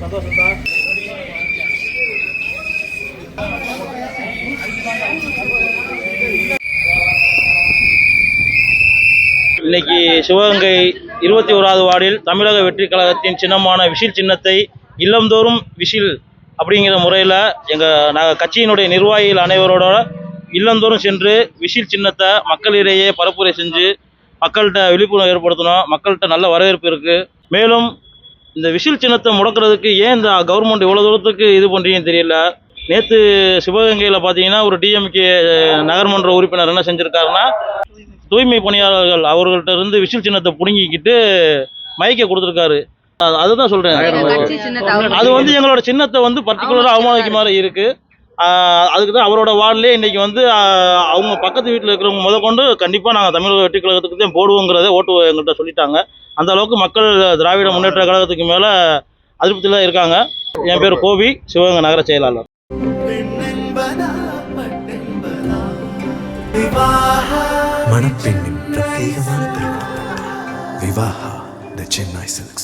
சந்தோஷம் தான். இன்னைக்கு சிவகங்கை 21வது வார்டில் தமிழக வெற்றி கழகத்தின் சின்னமான விஷில் சின்னத்தை இல்லந்தோறும் விஷில் அப்படிங்கிற முறையில் நாங்கள் கட்சியினுடைய நிர்வாகிகள் அனைவரோட இல்லந்தோறும் சென்று விஷில் சின்னத்தை மக்களிடையே பரப்புரை செஞ்சு மக்கள்கிட்ட விழிப்புணர்வு ஏற்படுத்தணும். மக்கள்கிட்ட நல்ல வரவேற்பு இருக்குது. மேலும் இந்த விஷில் சின்னத்தை முடக்கிறதுக்கு ஏன் இந்த கவர்மெண்ட் இவ்வளோ தூரத்துக்கு இது பண்ணுறீங்கன்னு தெரியல. நேற்று சிவகங்கையில் பார்த்தீங்கன்னா ஒரு டிஎம்கே நகர்மன்ற உறுப்பினர் என்ன செஞ்சுருக்காருன்னா, தூய்மை பணியாளர்கள் அவர்கள்ட்ட இருந்து விஷில் சின்னத்தை பிடுங்கிக்கிட்டு மைக்கை கொடுத்துருக்காரு. அதுதான் சொல்கிறேன். அது எங்களோட சின்னத்தை பர்டிகுலராக அவமானிக்க மாதிரி இருக்குது. அதுக்கு தான் அவரோட வார்டிலே இன்றைக்கி அவங்க பக்கத்து வீட்டில் இருக்கிறவங்க முதற்கொண்டு கண்டிப்பாக நாங்கள் தமிழக வெற்றி கழகத்துக்கு தான் போடுவோங்கிறத ஓட்டு எங்கள்கிட்ட சொல்லிட்டாங்க. அந்த அளவுக்கு மக்கள் திராவிட முன்னேற்ற கழகத்துக்கு மேலே அதிருப்தியில் இருக்காங்க. என் பேர் கோபி, சிவகங்கை நகர செயலாளர். மணப்பெண்ணின் பிரத்யேகமான திருமணம் விவாஹா தி சென்னை சில்க்ஸ்.